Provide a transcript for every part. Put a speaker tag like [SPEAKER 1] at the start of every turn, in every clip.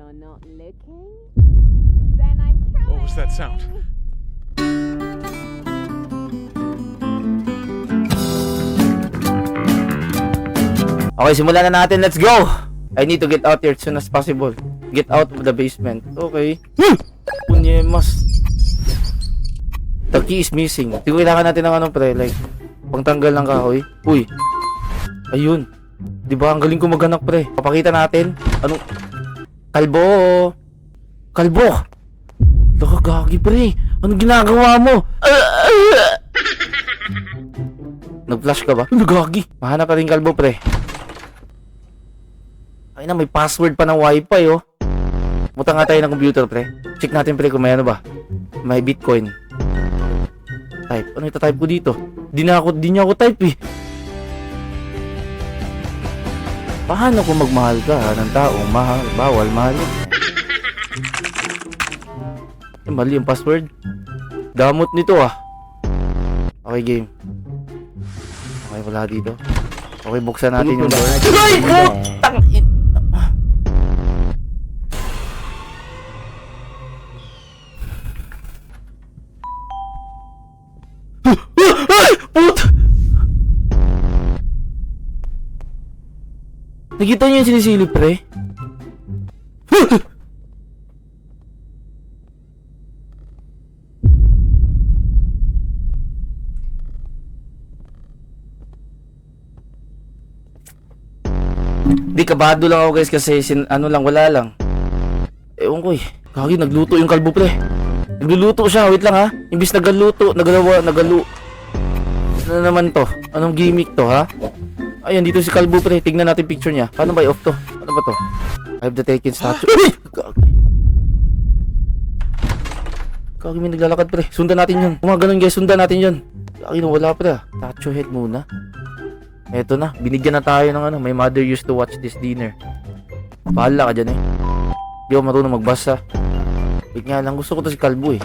[SPEAKER 1] You're not looking? Then I'm coming.
[SPEAKER 2] What was that sound?
[SPEAKER 3] Okay, simulan na natin. Let's go! I need to get out here as soon as possible. Get out of the basement. Okay. Punyemas. The key is missing. Siguro kailangan natin ng ano pre, like pangtanggal ng kahoy. Uy. Ayun. 'Di ba ang galing ko maganak pre? Papakita natin. Anong kalbo? Kalbo. Nakagagi pre. Anong ginagawa mo? Nag-flash ka ba? Nagagi. Mahanap pa rin kalbo pre. Ay na, may password pa ng wifi oh. Muta nga tayo ng computer pre. Check natin pre kung may ano ba. May bitcoin. Type. Ano ita-type ko dito? Di niya ako type eh. Paano kung magmahal ka ng taong mahal? Bawal mahalin. Mali yung password. Damot nito ah. Okay game. Okay wala dito. Okay buksan natin yung door. Ay! Tangin! Puta! Nakita niyo yung sinisilip, pre? Di, kabado lang ako guys kasi ano lang, wala lang. Ewan ko eh. Kagi, nagluto yung kalbo, pre. Nagluluto siya, wait lang ha. Imbis nagluto, nagalu. Ano naman to? Anong gimmick to ha? Ayan, dito si kalbo pre. Tignan natin picture niya. Paano ba i-off to? Ano ba to? I have the taken statue. Kagi, may naglalakad pre. Sundan natin yun. Kung ganun guys, sundan natin yun. Kagi, wala pre. Statue head muna. Eto na, binigyan na tayo ng ano. My mother used to watch this dinner. Bahala ka dyan eh. Di ako marunong magbasa. Wait nga lang, gusto ko to si kalbo eh.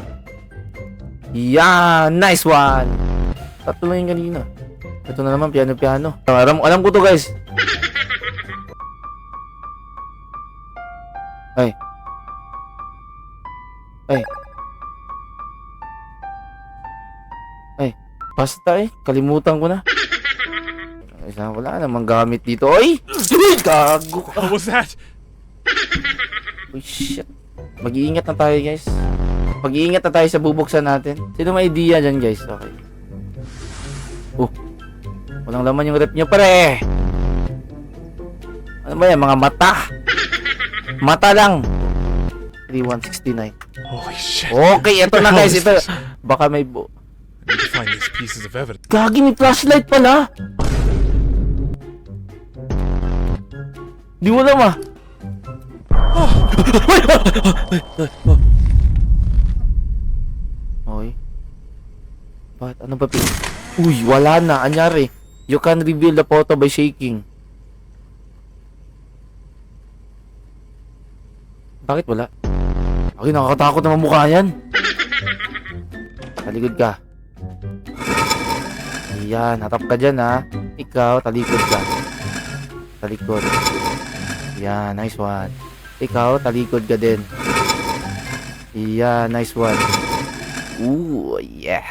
[SPEAKER 3] Yeah, nice one. Tatlo lang yung kanina. Ito na naman, piano. Alam ko to guys. Ay. Basta eh, kalimutan ko na. Wala namang gamit dito. Oy! Gago ka.
[SPEAKER 2] What was that?
[SPEAKER 3] Uy, shit. Mag-iingat na tayo, guys. Mag-iingat na tayo sa bubuksan natin. Sino may idea dyan, guys? Okay. Walang laman yung rep nyo, pare. Ano ba yan? Mga mata. Mata lang. 3169.
[SPEAKER 2] Holy shit.
[SPEAKER 3] Okay, ito na, guys. Ito. Baka may
[SPEAKER 2] I need to find these pieces of evidence.
[SPEAKER 3] Gagi, may flashlight pala. Di mo alam ah. Okay. Bakit? Ano ba? Uy, wala na. Anyari. You can reveal the photo by shaking. Bakit wala? Okay, nakakatakot naman mukha yan. Talikod ka. Ayan, hatap ka dyan ha. Ikaw, talikod ka. Talikod. Ayan, nice one. Ikaw, talikod ka din. Ayan, nice one. Ooh, yeah.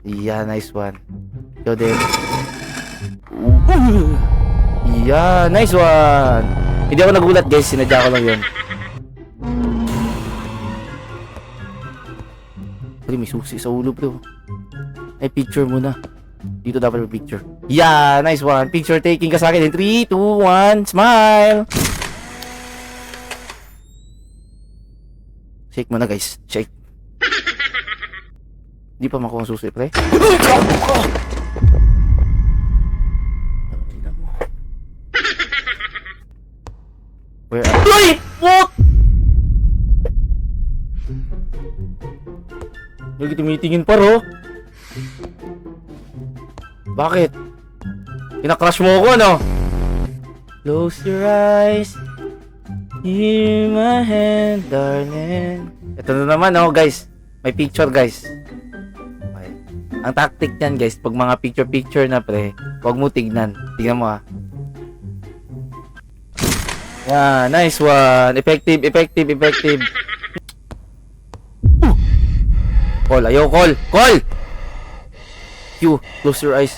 [SPEAKER 3] Yeah, nice one. Ikaw din. Ooh. Yeah, nice one. Hindi ako nagulat guys, sinadya ko lang yun. Pero may susi sa ulo bro. Ay, picture muna. Dito dapat may picture. Yeah, nice one. Picture taking ka sa akin in 3, 2, 1, smile. Shake mo na guys, shake. Di pa makuha ang susi, pre. Where are you? Uy! What? Lagi tumitingin pa, ro. Bakit? Pinakrush mo ako, ano? Close your eyes. Hear my hand, darling. Ito na naman, oh, guys. May picture, guys. Okay. Ang tactic niyan, guys, pag mga picture-picture na, pre, huwag mo tignan. Tignan mo, ha. Yeah, nice one. Effective, effective, effective. Call, ayaw, call! Call! Q, close your eyes.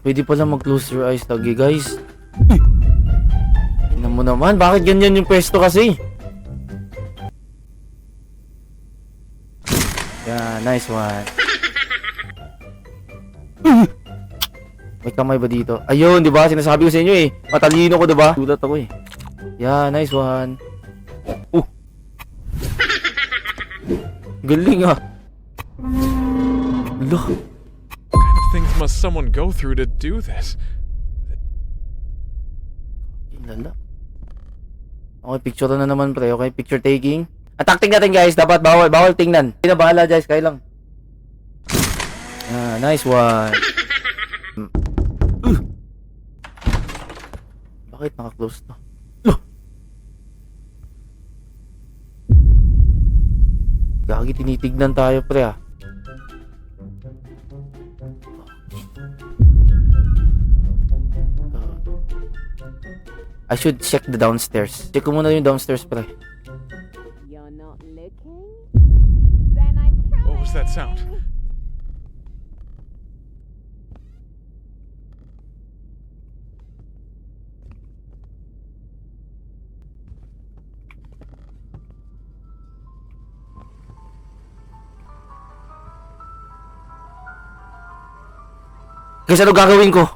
[SPEAKER 3] Pwede pala mag-close your eyes lagi, guys. Tingnan mo naman, bakit ganyan yung pwesto kasi? Yeah, nice one. May kamay ba dito? Ayun, di ba? Sinasabi ko sa inyo eh. Matalino ko, di ba? Gulat ako eh. Yeah, nice one. Galing ah. Look.
[SPEAKER 2] What kind of things must someone go through to do this?
[SPEAKER 3] Lala. Okay, picture na naman pre. Okay, picture taking. Ang tactic natin guys, dapat bawal tingnan. Hindi na bahala guys, kaya lang. Ah, nice one. Bakit naka-close to? Gagi, tinitignan tayo pre ah. I should check the downstairs. Check ko muna yung downstairs pre.
[SPEAKER 1] You're not looking? Then I'm coming.
[SPEAKER 2] What was that sound?
[SPEAKER 3] Guys, ano gagawin ko?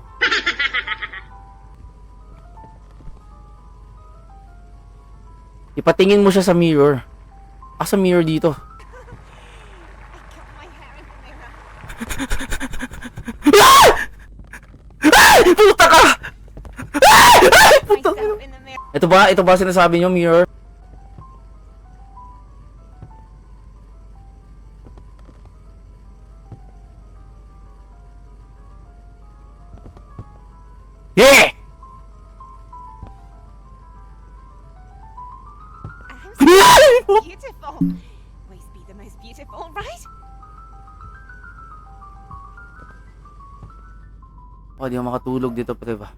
[SPEAKER 3] Ipatingin mo siya sa mirror. Sa mirror dito. Puta ka! Puta ka! Ito ba sinasabi niyo, mirror? Yeah!
[SPEAKER 1] Beautiful. Always be the most beautiful, right?
[SPEAKER 3] Di ako makatulog dito, pre ba?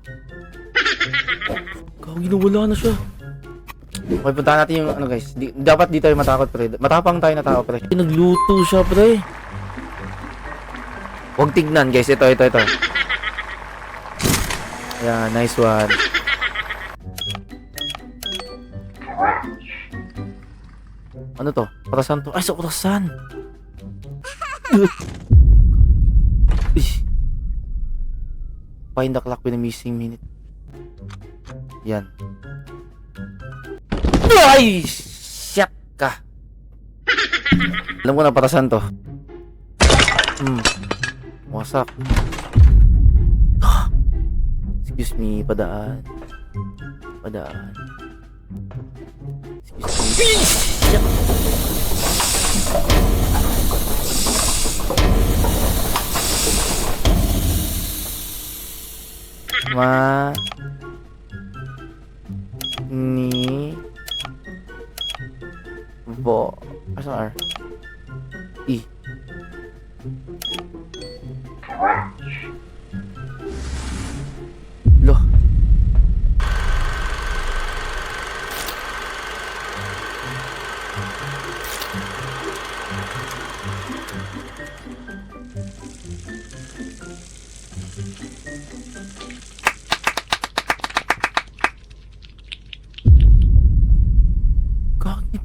[SPEAKER 3] Gagi, nawala na siya. Okay, puntahan natin yung ano guys. Dapat di tayo matakot, pre. Matapang tayo na tao, pre. Nagluto siya, pre. Huwag tignan, guys. Ito. Yeah, nice one. Ano to? Orasan to? Ay, sa orasan! Find the clock with a missing minute. Yan. Ay! Shit ka! Alam ko na parasan to. Wasak. Excuse me, padaan. Excuse me. Shit! Asa R? E. Loh.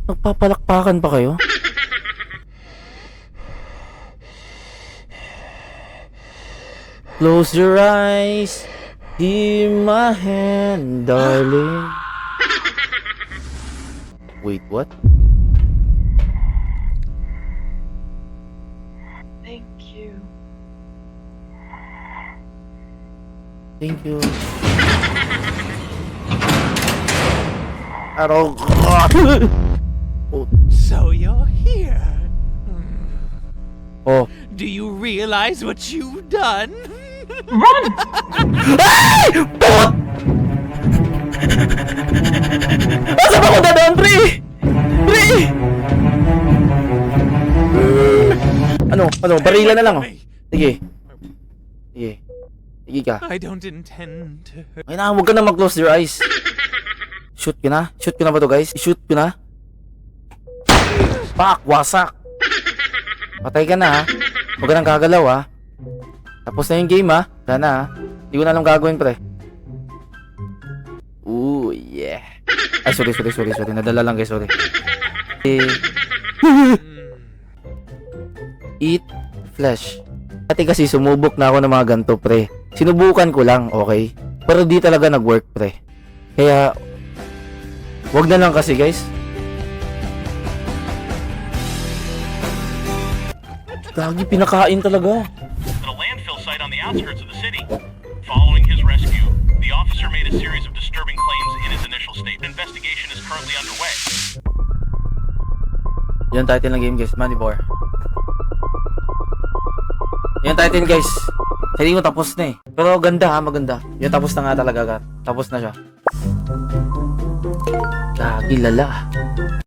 [SPEAKER 3] Nagpapalakpakan pa kayo? Close your eyes. Give my hand, darling. Wait, what?
[SPEAKER 4] Thank you.
[SPEAKER 3] Thank you. Araw.
[SPEAKER 5] So you're here.
[SPEAKER 3] Oh.
[SPEAKER 5] Do you realize what you've done?
[SPEAKER 3] Ay! Bot! Asa ba ko dadaan, pre? Pre! Ano? Barila na lang, oh. Sige. Sige ka.
[SPEAKER 5] I don't intend to hurt.
[SPEAKER 3] Ay na, huwag ka na mag-close your eyes. Shoot ko na? Shoot ko na ba to, guys? Shoot ko na? Pak! Wasak! Patay ka na, ha? Huwag ka nang gagalaw, ha? Tapos na yung game, ha? Wala na, ha? Hindi ko na alam gagawin, pre. Ooh, yeah. Ay, sorry. Nadala lang, guys, sorry. Eat flesh. Dati kasi sumubok na ako ng mga ganito, pre. Sinubukan ko lang, okay? Pero di talaga nag-work, pre. Kaya, wag na lang kasi, guys. Gagi, pinakain talaga.
[SPEAKER 4] At a landfill site on the outskirts of the city. Following his rescue, the officer made a series of disturbing claims in his initial statement. Investigation is currently underway.
[SPEAKER 3] Yan title ng game, guys. Manivore. Yan title, guys. Hindi ko tapos na eh. Pero ganda ha, maganda. Yan tapos na nga talaga. Tapos na siya. Gagi, lala.